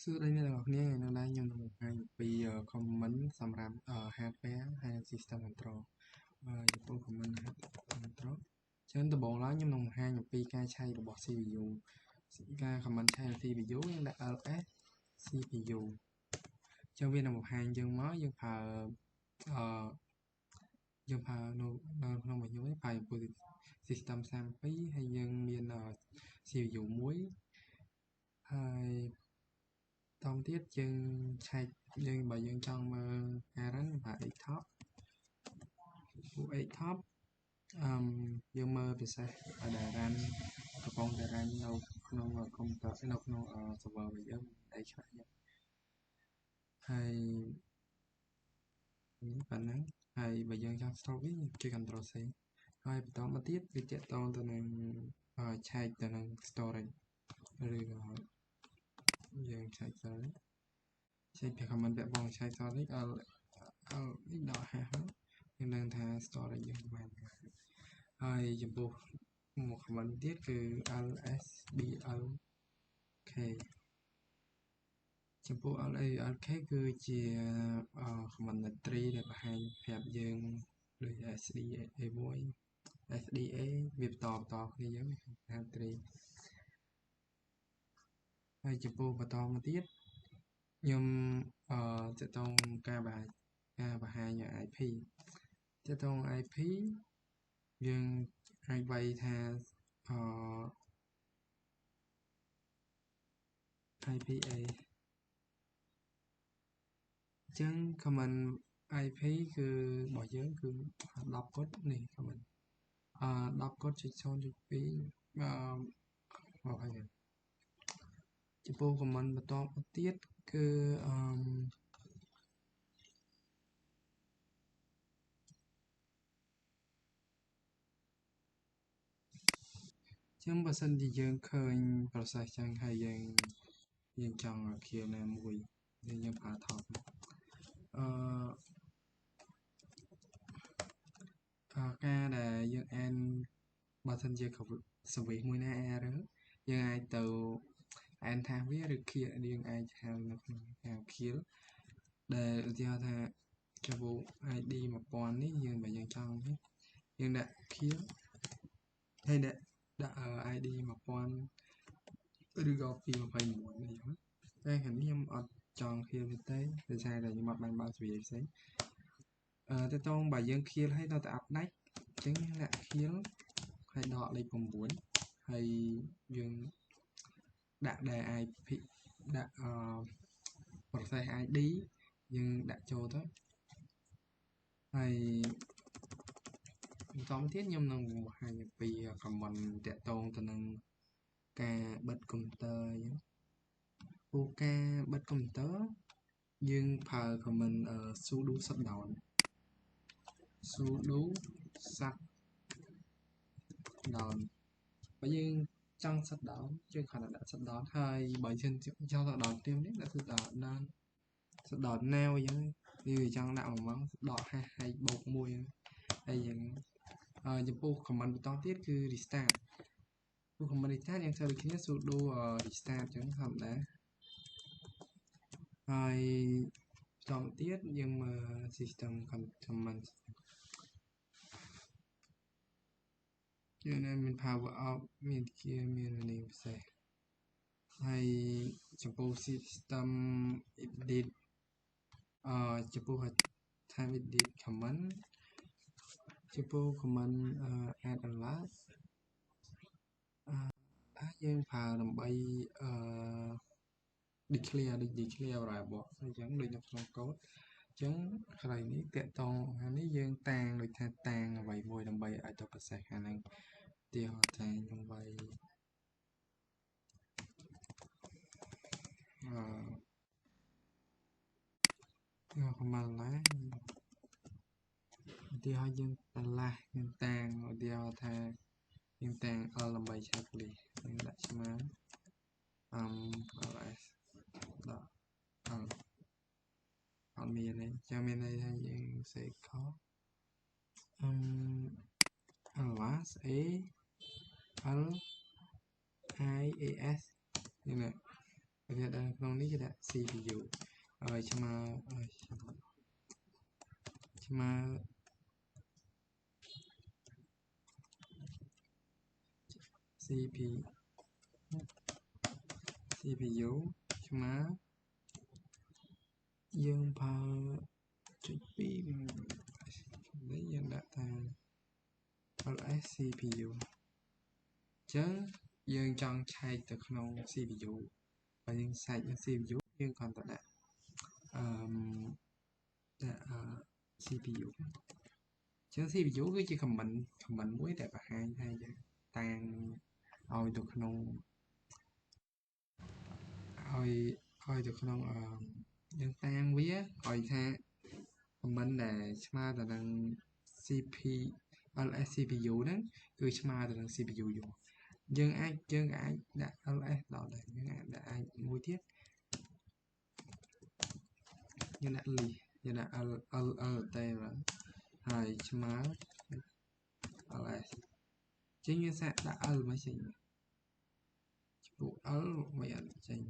សួស្តីអ្នកទាំងអស់គ្នាថ្ងៃនេះខ្ញុំនឹងបង្ហាញពី comment សម្រាប់ hardware ហើយ system control ចំពោះ comment control ចឹងដំបូងឡើងខ្ញុំនឹងបង្ហាញអំពីការឆែករបស់ CPU ការ comment ឆែក CPU យើងដាក់ ls CPU ចឹងវានឹងបង្ហាញយើងមកយើងប្រើនៅក្នុងរបស់ខ្ញុំប្រើចំពោះ system 32ហើយយើងមាន CPU មួយហើយតោះទៀតយើងឆែកយើងបើយើងចង់មើលការរ៉ាន់ប្រើ 8top យើងមើលពិសេសដែលរ៉ាន់កំពុងតែរ៉ាន់នៅក្នុងកុំព្យូទ័រនៅក្នុង server របស់យើងអីខ្លះហើយប៉ុណ្ណឹងហើយបើយើងចង់ stop វិញគេ control C ហើយបន្តមកទៀតវាទាក់ទងទៅនឹងឆែកទៅនឹង storage ឬក៏យើងឆែក storage ឆែកពី comment ពាក់ព័ន្ធឆែក storage ដកហាស់យើងនឹងថា storage យើងបានហើយចំពោះមួយ comment ទៀតគឺ lsblk ចំពោះ lsblk គឺជា comment 3ដែលបង្ហាញប្រាប់យើងដូច SDA មួយ SDA វាបន្តគ្នាយើងថា3ហើយចំពោះបន្តមកទៀតខ្ញុំจะต้องការបង្ហាញ IP จะต้อง IP យើងអាចវាយថាIPA ចឹង comment IP គឺរបស់យើងគឺ10 កុដនេះ comment 10 កុដ 0.2 ចំពោះ comment បន្តមកទៀតគឺចឹងបើសិនជាយើងឃើញ process ចឹងហើយយើងចង់ kill ណាមួយយើងប្រើ top ការដែលយើង end បើសិនជា service មួយណា error យើងអាចទៅ end ថាវាឬ kill យើងអាចហៅនៅក្នុងហៅ kill ដែលឧទាហរណ៍ថាចំពោះ ID 1000នេះយើងបើយើងចង់នេះយើងដាក់ kill ហើយដាក់ ID 1000ឬក៏229នេះតែខាងនេះខ្ញុំអត់ចង់ kill វាទេដោយសារតែខ្ញុំអត់បានបើក service ផ្សេងតែតោះបើយើង kill ហើយនៅតែអត់ដាច់អញ្ចឹងយើងដាក់ kill ហើយដកលេខ9ហើយយើងដាក់ដែល IP ដាក់ process ID យើងដាក់ចូលទៅហើយបន្តមកទៀតខ្ញុំនឹងបង្ហាញអំពី comment តាក់ទងទៅនឹងការបិទកុំព្យូទ័រអញ្ចឹងពូការបិទកុំព្យូទ័រយើងប្រើ comment sudo shutdown បើយើងចង់ shutdown យើងគ្រាន់តែដាក់ shutdown ហើយបើយើងចង់ shutdown ទៀតនេះដាក់ shutdown now អញ្ចឹងវាចង់ដាក់1ម៉ោងដកហាស់ហើយបូក1ហើយយើងចំពោះ comment បន្តទៀតគឺ restart ពួក comment restart យើងធ្វើដូចគ្នា sudo restart អញ្ចឹងធម្មតាហើយបន្តទៀតយើងមើល system comment យើងមាន power off មាននេះពិសេសហើយចំពោះ system edit ចំពោះ time edit comment ចំពោះ comment add alert យើងប្រើដើម្បីdeclare variable អញ្ចឹងដូចនៅក្នុង code អញ្ចឹងកន្លែងនេះតាក់ទងអានេះយើងតាំងដូចថាតាំងអ្វីមួយដើម្បីឲ្យទៅ process ខាងហ្នឹងទីហោតាំងខ្ញុំវាយcomment ឡាឧទាហរណ៍យើងយើងតាំងឧទាហរណ៍ថាយើងតាំង L ដើម្បីឆែក list យើងដាក់ស្មើ ls ដាក់ L អត់មានទេចាំមានន័យថាយើងសេខខls a l i as នេះ វាដល់ក្នុងនេះគេដាក់ CPU ហើយស្មើCPU ស្មើយើងប្រើចុច2នេះយើងដាក់ថា ls CPU ចឹងយើងចង់ឆែកទៅក្នុង CPU បើយើងឆែកនៅ CPU យើងគ្រាន់តែដាក់CPU ចឹង CPU គឺជា comment មួយដែលបង្ហាញថាយើងតាំងឲ្យទៅក្នុងយើងតាំងវាឲ្យថា comment ដែលស្មើទៅនឹង ls CPU ហ្នឹងគឺស្មើទៅនឹង CPU យើងអាចដាក់ ls ដល់ដែរយើងអាចមួយទៀតយើងដាក់ list យើងដាក់ ll តែហើយស្មើ ls ជាងយើងសាកដាក់ l មកចេញពួក l មិនអត់ចេញ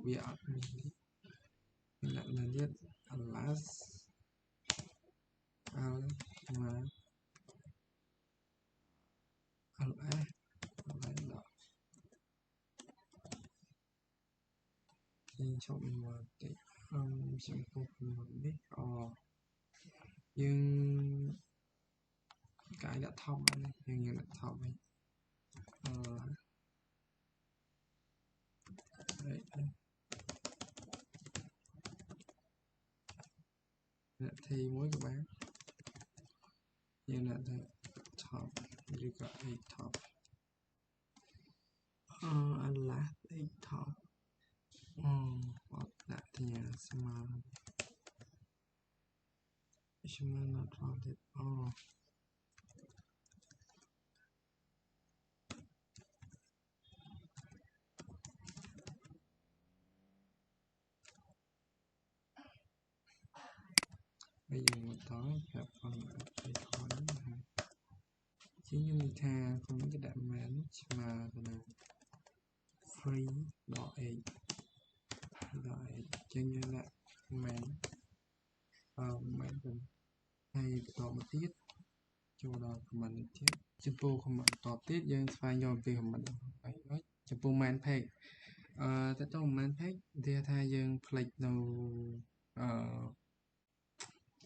វាអត់មាននេះដាក់លើទៀត ls l ស្មើ ls ដល់យើងឈប់មកតិចចំពោះនេះយើងកាយដាក់ top ហ្នឹងយើងដាក់ top វិញដាក់ T មួយក៏បានយើងដាក់ទៅ top ឬក៏ 8 top last 8 top អត់ដាក់ទីស្មើnot founded ហើយយើងមកតប្រាប់ផងឲ្យខនជាងយើងនិយាយថាខ្ញុំគេដាក់ man ស្មើទៅនឹង free ដល់ 8ជាងយើងដាក់ man man ទៅហើយបន្តមកទៀតចូលដល់ command ទៀតចំពោះ command បន្តទៀតយើងស្វែងរកពី command ហើយចំពោះ man page តើតើ man page វាថាយើងផ្លេចនៅ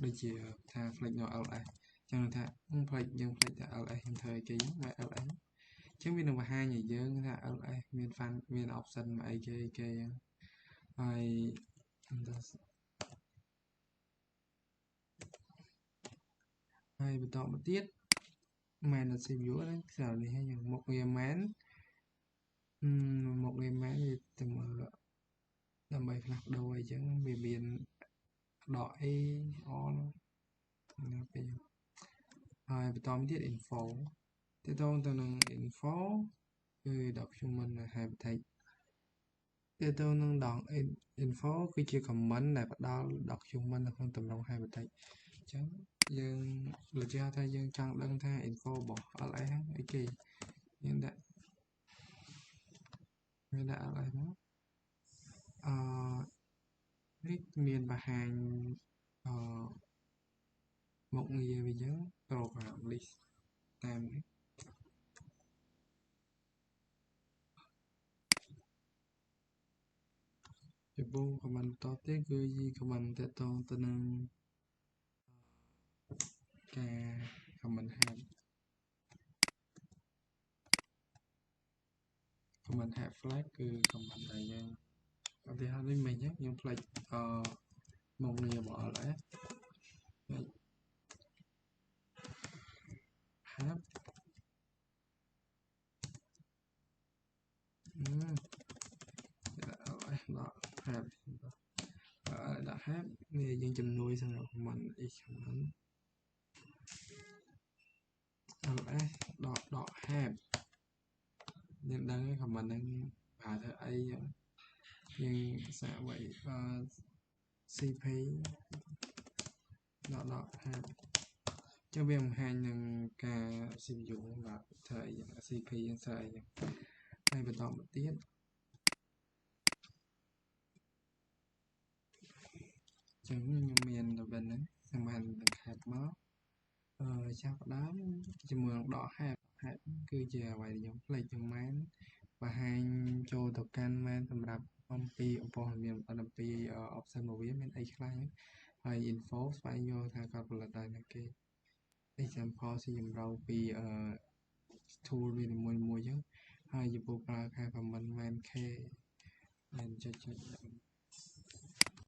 ដូចជាថាផ្លេចនៅ ls ចឹងថាផ្លេចយើងផ្លេចតែ ls ខ្ញុំធ្វើអីគេហ្នឹង ls ចឹងវានឹងបង្ហាញឲ្យយើងថា ls មាន option អីគេហើយបន្តមកទៀត man CPU ហ្នឹងគឺនេះហើយយើងមកវា man វាទៅមើលដើម្បីផ្លាស់ប្ដូរអីចឹងវាមានដក A on ណាពេលហើយបន្តមកទៀត info ទៅទៅនឹង info គឺ document hypertext ទៅនឹងដង info គឺជា comment ដែលផ្ដល់ document នៅក្នុងទម្រង់ hypertext អញ្ចឹងយើងលើកជាថាយើងចង់ដឹងថា info របស់ ls អីគេយើងដាក់ ls មកនេះមានបង្ហាញមុខងារវាចឹង program list តាមនេះចំពោះ command តទៀតគឺ command តទៅនឹងការ command head flag គឺ command ដែលយើងឧទាហរណ៍នេះមិនយើងផ្លេចមុខងាររបស់ ls have ដាក់ have នេះយើងជំនួយសម្រាប់ command each command ls ដក have យើងដឹង command ហ្នឹងប្រើធ្វើអីយើងសាកវាយcp ដក have ចឹងវាបង្ហាញនឹងការ CPU បាទធ្វើអី cp យើងធ្វើអីហើយបន្តមកទៀត ចឹងខ្ញុំមានតែប៉ុណ្្នឹងសម្រាប់បង្កើតមកចាប់ផ្ដើមជាមួយនឹងដកហេតុគឺជាអ្វីដែលខ្ញុំផ្លេចខ្ញុំមែនបង្ហាញចូលទៅកាន់មែនសម្រាប់អំពីអំពើមានអំពី option របស់វាមានអីខ្លះហើយ info ស្វែងយល់ថាគាត់ផលិតដោយអ្នកគេ example ស៊ីចម្រៅពីtool វានីមួយៗចឹងហើយចំពោះប្រើខែ comment មែន K មែនចុច